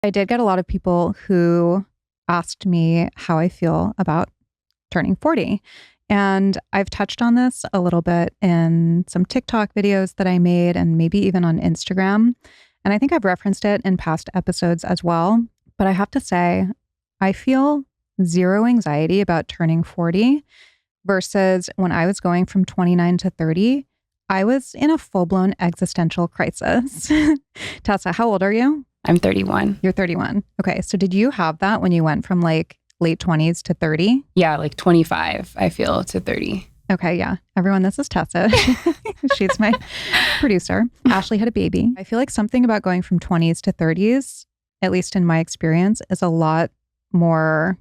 I did get a lot of people who asked me how I feel about turning 40. And I've touched on this a little bit in some TikTok videos that I made and maybe even on Instagram. And I think I've referenced it in past episodes as well. But I have to say, I feel zero anxiety about turning 40 versus when I was going from 29 to 30, I was in a full-blown existential crisis. Tessa, how old are you? I'm 31. You're 31. Okay. So did you have that when you went from like late 20s to 30? Yeah, like 25, I feel, to 30. Okay. Yeah. Everyone, this is Tessa. She's my producer. Ashley had a baby. I feel like something about going from 20s to 30s, at least in my experience, is a lot more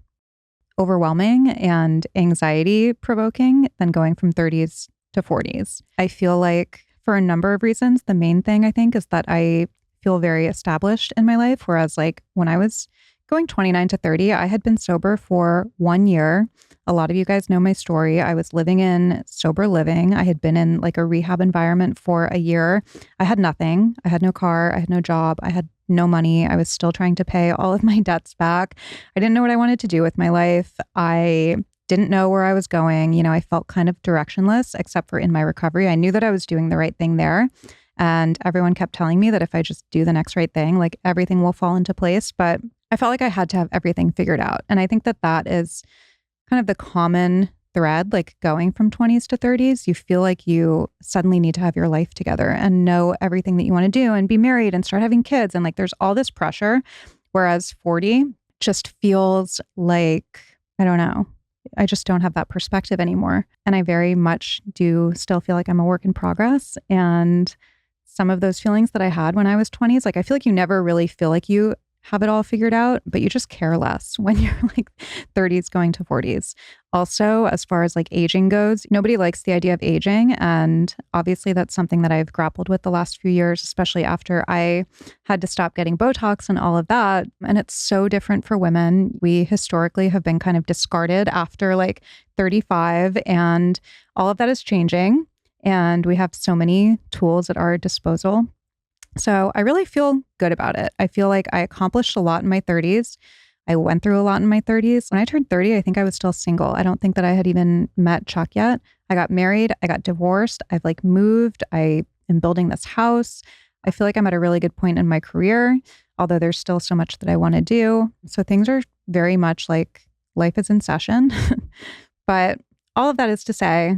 overwhelming and anxiety provoking than going from 30s to 40s. I feel like for a number of reasons, the main thing I think is that I feel very established in my life. Whereas like when I was going 29 to 30, I had been sober for 1 year. A lot of you guys know my story. I was living in sober living. I had been in like a rehab environment for a year. I had nothing. I had no car. I had no job. I had no money. I was still trying to pay all of my debts back. I didn't know what I wanted to do with my life. I didn't know where I was going. You know, I felt kind of directionless, except for in my recovery. I knew that I was doing the right thing there. And everyone kept telling me that if I just do the next right thing, like everything will fall into place. But I felt like I had to have everything figured out. And I think that that is kind of the common thread, like going from 20s to 30s. You feel like you suddenly need to have your life together and know everything that you want to do and be married and start having kids. And like there's all this pressure. Whereas 40 just feels like, I don't know, I just don't have that perspective anymore. And I very much do still feel like I'm a work in progress. And some of those feelings that I had when I was 20s, like I feel like you never really feel like you have it all figured out, but you just care less when you're like 30s going to 40s. Also, as far as like aging goes, nobody likes the idea of aging. And obviously that's something that I've grappled with the last few years, especially after I had to stop getting Botox and all of that. And it's so different for women. We historically have been kind of discarded after like 35, and all of that is changing. And we have so many tools at our disposal. So I really feel good about it. I feel like I accomplished a lot in my 30s. I went through a lot in my 30s. When I turned 30, I think I was still single. I don't think that I had even met Chuck yet. I got married. I got divorced. I've like moved. I am building this house. I feel like I'm at a really good point in my career, although there's still so much that I want to do. So things are very much like life is in session. But all of that is to say,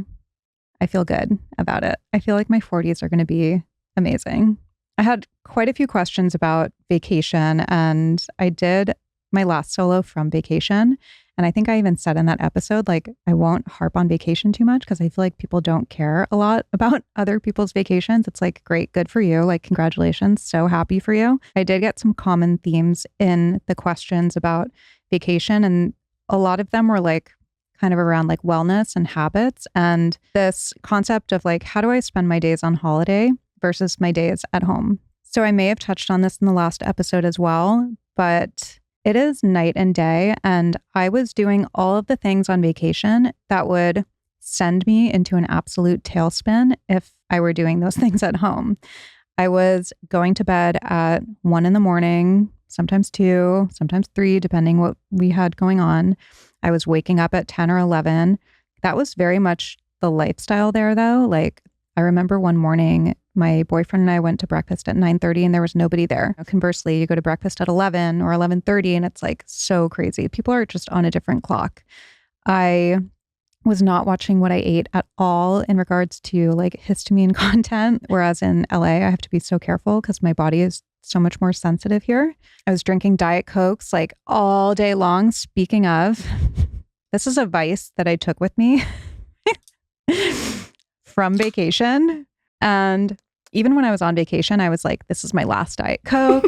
I feel good about it. I feel like my 40s are going to be amazing. I had quite a few questions about vacation, and I did my last solo from vacation. And I think I even said in that episode, like, I won't harp on vacation too much because I feel like people don't care a lot about other people's vacations. It's like, great, good for you. Like, congratulations. So happy for you. I did get some common themes in the questions about vacation, and a lot of them were like kind of around like wellness and habits and this concept of like, how do I spend my days on holiday versus my days at home? So I may have touched on this in the last episode as well, but it is night and day. And I was doing all of the things on vacation that would send me into an absolute tailspin if I were doing those things at home. I was going to bed at 1 a.m, sometimes 2, sometimes 3, depending what we had going on. I was waking up at 10 or 11. That was very much the lifestyle there, though. Like, I remember one morning, my boyfriend and I went to breakfast at 9:30 and there was nobody there. Conversely, you go to breakfast at 11 or 11:30 and it's like so crazy. People are just on a different clock. I was not watching what I ate at all in regards to like histamine content. Whereas in LA, I have to be so careful because my body is so much more sensitive here. I was drinking Diet Cokes like all day long. Speaking of, this is a vice that I took with me from vacation. And even when I was on vacation, I was like, this is my last Diet Coke.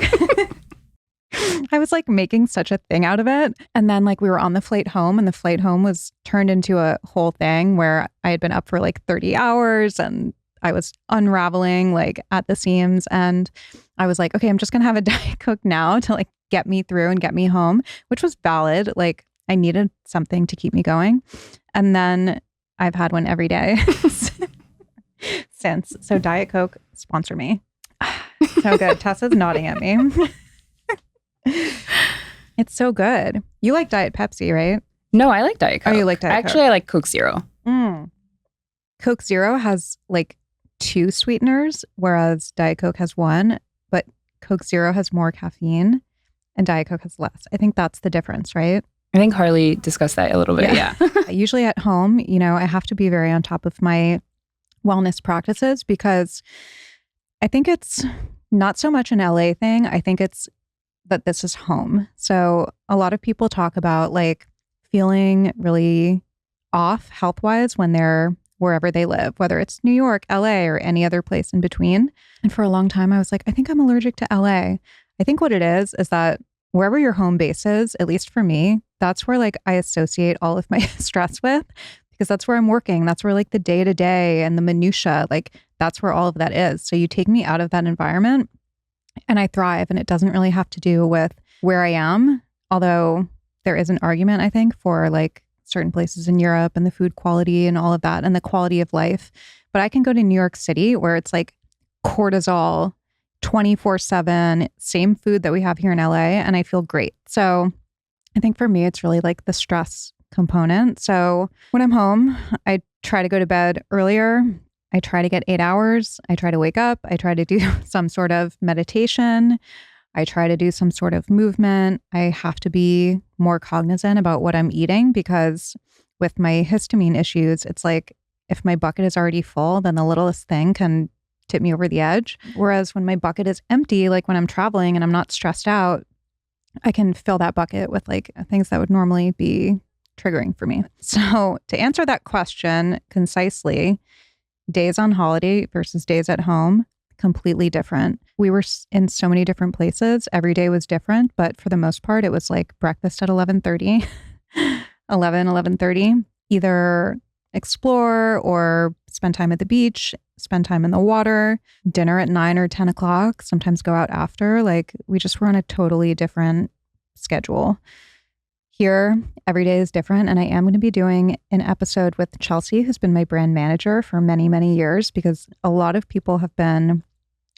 I was like making such a thing out of it. And then like we were on the flight home and the flight home was turned into a whole thing where I had been up for like 30 hours and I was unraveling like at the seams. And I was like, okay, I'm just going to have a Diet Coke now to like get me through and get me home, which was valid. Like I needed something to keep me going. And then I've had one every day since. So Diet Coke, sponsor me. So good. Tessa's nodding at me. It's so good. You like Diet Pepsi, right? No, I like Diet Coke. Oh, you like Diet Actually, I like Coke Zero. Mm. Coke Zero has like 2 sweeteners, whereas Diet Coke has 1, but Coke Zero has more caffeine and Diet Coke has less. I think that's the difference, right? I think Harley discussed that a little bit. Yeah. Usually at home, I have to be very on top of my wellness practices because I think it's not so much an LA thing. I think it's that this is home. So a lot of people talk about like feeling really off health wise when they're wherever they live, whether it's New York, LA, or any other place in between. And for a long time, I was like, I think I'm allergic to LA. I think what it is that wherever your home base is, at least for me, that's where like I associate all of my stress with because that's where I'm working. That's where like the day to day and the minutia, like that's where all of that is. So you take me out of that environment and I thrive. And it doesn't really have to do with where I am, although there is an argument, I think, for like certain places in Europe and the food quality and all of that and the quality of life. But I can go to New York City where it's like cortisol 24/7, same food that we have here in LA, and I feel great. So I think for me, it's really like the stress component. So when I'm home, I try to go to bed earlier. I try to get 8 hours. I try to wake up. I try to do some sort of meditation. I try to do some sort of movement. I have to be more cognizant about what I'm eating because with my histamine issues, it's like if my bucket is already full, then the littlest thing can tip me over the edge. Whereas when my bucket is empty, like when I'm traveling and I'm not stressed out, I can fill that bucket with like things that would normally be triggering for me. So to answer that question concisely, days on holiday versus days at home, completely different. We were in so many different places. Every day was different, but for the most part, it was like breakfast at 11:30, 11:30, either explore or spend time at the beach, spend time in the water, dinner at 9 or 10 o'clock, sometimes go out after. Like we just were on a totally different schedule. Here, every day is different. And I am going to be doing an episode with Chelsea, who's been my brand manager for many, many years, because a lot of people have been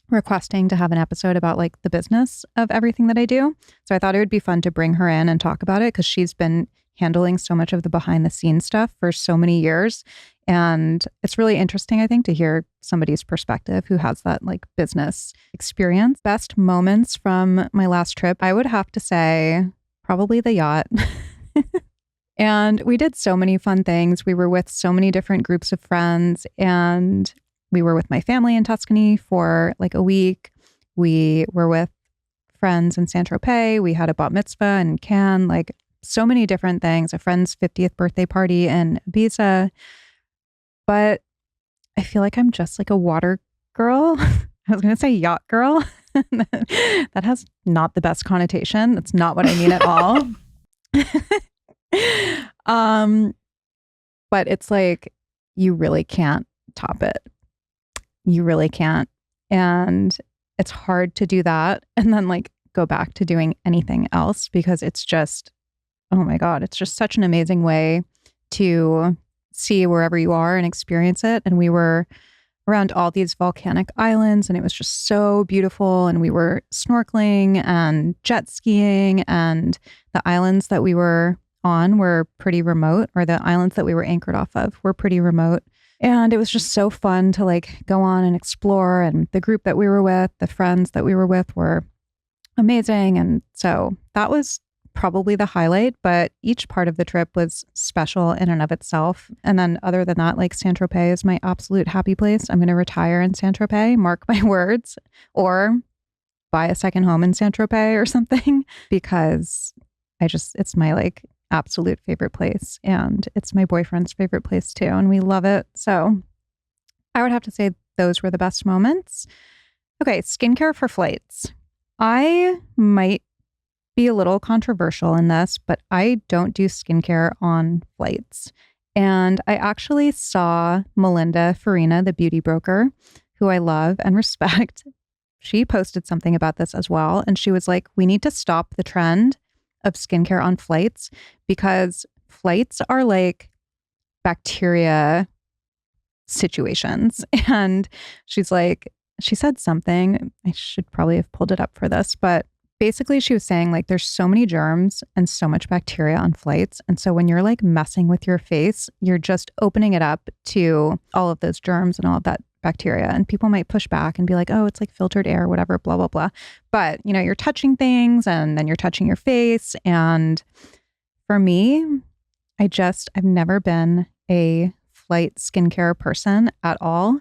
requesting to have an episode about like the business of everything that I do. So I thought it would be fun to bring her in and talk about it because she's been handling so much of the behind the scenes stuff for so many years. And it's really interesting, I think, to hear somebody's perspective who has that like business experience. Best moments from my last trip, I would have to say probably the yacht. And we did so many fun things. We were with so many different groups of friends and we were with my family in Tuscany for like a week. We were with friends in Saint-Tropez. We had a bat mitzvah in Cannes, like so many different things, a friend's 50th birthday party in Ibiza. But I feel like I'm just like a water girl. I was going to say yacht girl. That has not the best connotation. That's not what I mean at all. But it's like, you really can't top it. You really can't. And it's hard to do that and then like go back to doing anything else because it's just, oh my God, it's just such an amazing way to see wherever you are and experience it. And we were around all these volcanic islands and it was just so beautiful. And we were snorkeling and jet skiing and the islands that we were on were pretty remote, or the islands that we were anchored off of were pretty remote. And it was just so fun to like go on and explore. And the group that we were with, the friends that we were with were amazing. And so that was probably the highlight, but each part of the trip was special in and of itself. And then other than that, like Saint-Tropez is my absolute happy place. I'm going to retire in Saint-Tropez, mark my words, or buy a second home in Saint-Tropez or something because it's my like absolute favorite place. And it's my boyfriend's favorite place too. And we love it. So I would have to say those were the best moments. Okay, skincare for flights. I might be a little controversial in this, but I don't do skincare on flights. And I actually saw Melinda Farina, the beauty broker, who I love and respect. She posted something about this as well. And she was like, we need to stop the trend of skincare on flights because flights are like bacteria situations. And she's like, she said something, I should probably have pulled it up for this, but Basically, she was saying like there's so many germs and so much bacteria on flights. And so when you're like messing with your face, you're just opening it up to all of those germs and all of that bacteria. And people might push back and be like, oh, it's like filtered air, whatever, blah, blah, blah. But, you know, you're touching things and then you're touching your face. And for me, I've never been a flight skincare person at all.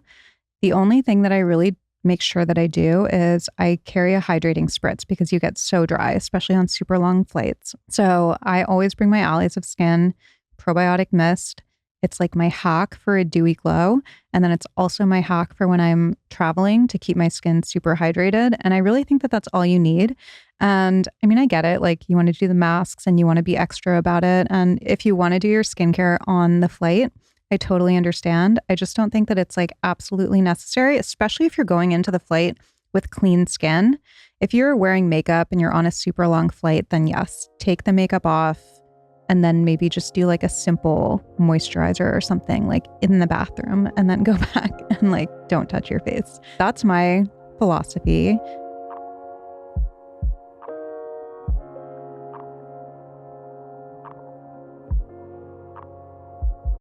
The only thing that I really make sure that I do is I carry a hydrating spritz because you get so dry, especially on super long flights. So I always bring my Allies of Skin probiotic mist. It's like my hack for a dewy glow. And then it's also my hack for when I'm traveling to keep my skin super hydrated. And I really think that that's all you need. And I mean, I get it. Like you want to do the masks and you want to be extra about it. And if you want to do your skincare on the flight, I totally understand. I just don't think that it's like absolutely necessary, especially if you're going into the flight with clean skin. If you're wearing makeup and you're on a super long flight, then yes, take the makeup off and then maybe just do like a simple moisturizer or something like in the bathroom and then go back and like don't touch your face. That's my philosophy.